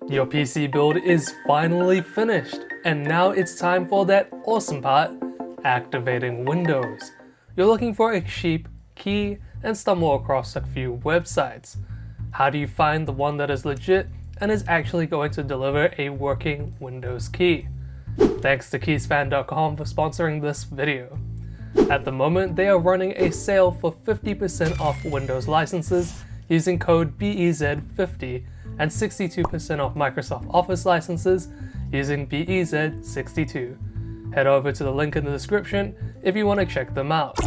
Your PC build is finally finished, and now it's time for that awesome part, activating Windows. You're looking for a cheap key and stumble across a few websites. How do you find the one that is legit and is actually going to deliver a working Windows key? Thanks to Keysfan.com for sponsoring this video. At the moment, they are running a sale for 50% off Windows licenses using code BEZ50 and 62% off Microsoft Office licenses using BEZ62. Head over to the link in the description if you want to check them out.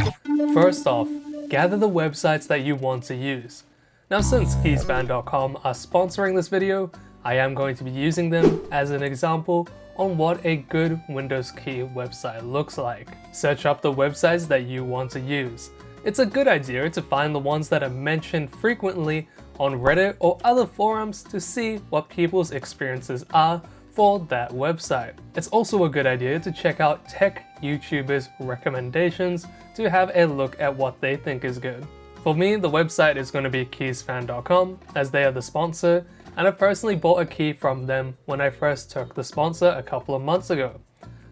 First off, gather the websites that you want to use. Now, since Keysfan.com are sponsoring this video, I am going to be using them as an example on what a good Windows key website looks like. Search up the websites that you want to use. It's a good idea to find the ones that are mentioned frequently on Reddit or other forums to see what people's experiences are for that website. It's also a good idea to check out tech YouTubers' recommendations to have a look at what they think is good. For me, the website is going to be keysfan.com, as they are the sponsor, and I personally bought a key from them when I first took the sponsor a couple of months ago.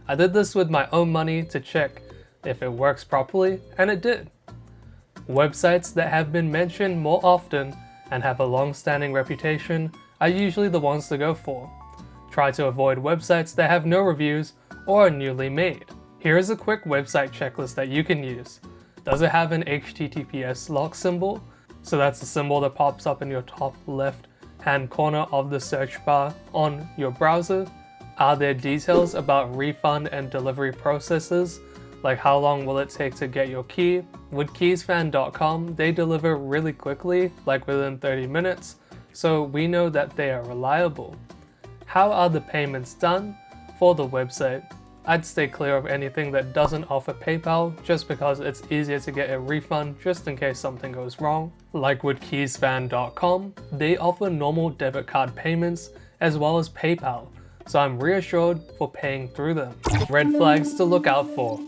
I did this with my own money to check if it works properly, and it did. Websites that have been mentioned more often and have a long-standing reputation are usually the ones to go for. Try to avoid websites that have no reviews or are newly made. Here is a quick website checklist that you can use. Does it have an HTTPS lock symbol? So that's the symbol that pops up in your top left hand corner of the search bar on your browser. Are there details about refund and delivery processes? Like how long will it take to get your key? With Keysfan.com, they deliver really quickly, like within 30 minutes, so we know that they are reliable. How are the payments done? For the website, I'd stay clear of anything that doesn't offer PayPal just because it's easier to get a refund just in case something goes wrong. Like with Keysfan.com, they offer normal debit card payments as well as PayPal, so I'm reassured for paying through them. Red flags to look out for.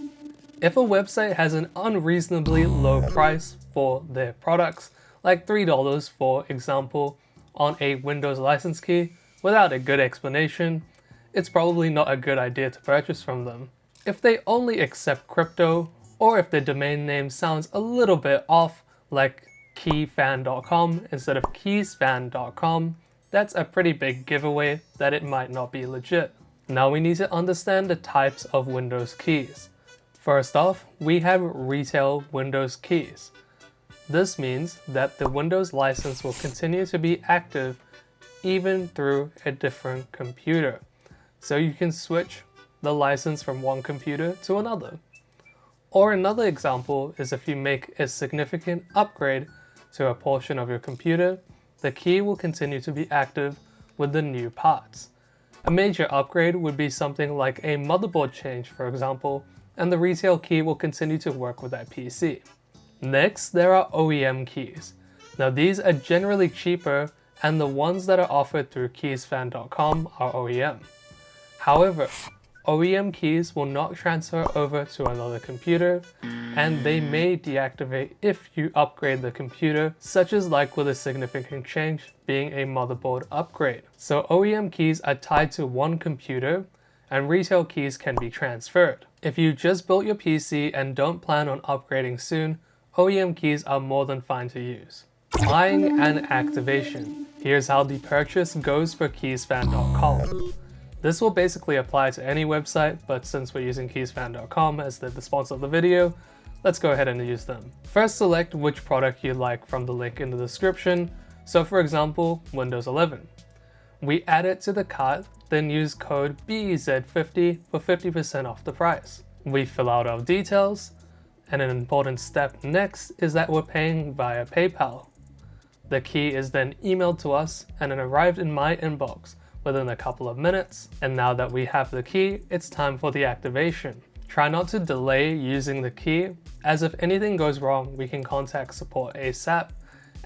If a website has an unreasonably low price for their products, like $3 for example, on a Windows license key without a good explanation, it's probably not a good idea to purchase from them. If they only accept crypto, or if their domain name sounds a little bit off, like keyfan.com instead of keysfan.com, that's a pretty big giveaway that it might not be legit. Now we need to understand the types of Windows keys. First off, we have retail Windows keys. This means that the Windows license will continue to be active even through a different computer. So you can switch the license from one computer to another. Or another example is if you make a significant upgrade to a portion of your computer, the key will continue to be active with the new parts. A major upgrade would be something like a motherboard change, for example, and the retail key will continue to work with that PC. Next, there are OEM keys. Now these are generally cheaper, and the ones that are offered through Keysfan.com are OEM. However, OEM keys will not transfer over to another computer, and they may deactivate if you upgrade the computer, such as like with a significant change being a motherboard upgrade. So OEM keys are tied to one computer, and retail keys can be transferred. If you just built your PC and don't plan on upgrading soon, OEM keys are more than fine to use. Buying and activation. Here's how the purchase goes for Keysfan.com. This will basically apply to any website, but since we're using Keysfan.com as the sponsor of the video, let's go ahead and use them. First, select which product you like from the link in the description. So for example, Windows 11. We add it to the cart, then use code BEZ50 for 50% off the price. We fill out our details, and an important step next is that we're paying via PayPal. The key is then emailed to us and it arrived in my inbox within a couple of minutes. And now that we have the key, it's time for the activation. Try not to delay using the key, as if anything goes wrong, we can contact support ASAP.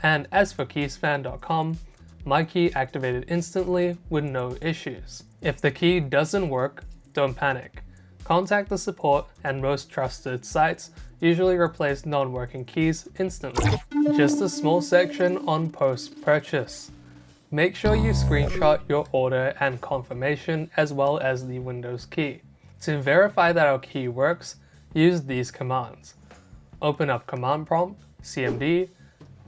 And as for Keysfan.com, my key activated instantly with no issues. If the key doesn't work, don't panic. Contact the support, and most trusted sites usually replace non-working keys instantly. Just a small section on post-purchase. Make sure you screenshot your order and confirmation as well as the Windows key. To verify that our key works, use these commands. Open up Command Prompt, CMD,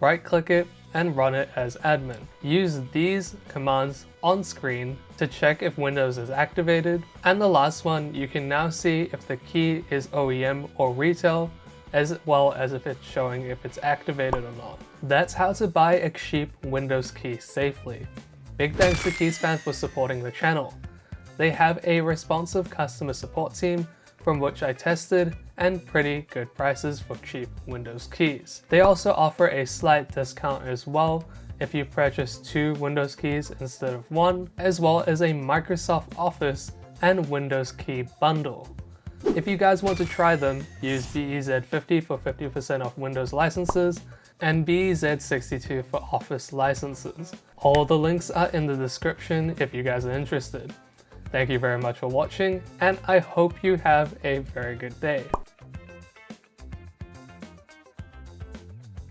right-click it, and run it as admin. Use these commands on screen to check if Windows is activated. And the last one, you can now see if the key is OEM or retail, as well as if it's showing if it's activated or not. That's how to buy a cheap Windows key safely. Big thanks to Keysfan for supporting the channel. They have a responsive customer support team from which I tested, and pretty good prices for cheap Windows keys. They also offer a slight discount as well if you purchase 2 Windows keys instead of 1, as well as a Microsoft Office and Windows key bundle. If you guys want to try them, use BEZ50 for 50% off Windows licenses and BEZ62 for Office licenses. All the links are in the description if you guys are interested. Thank you very much for watching, and I hope you have a very good day.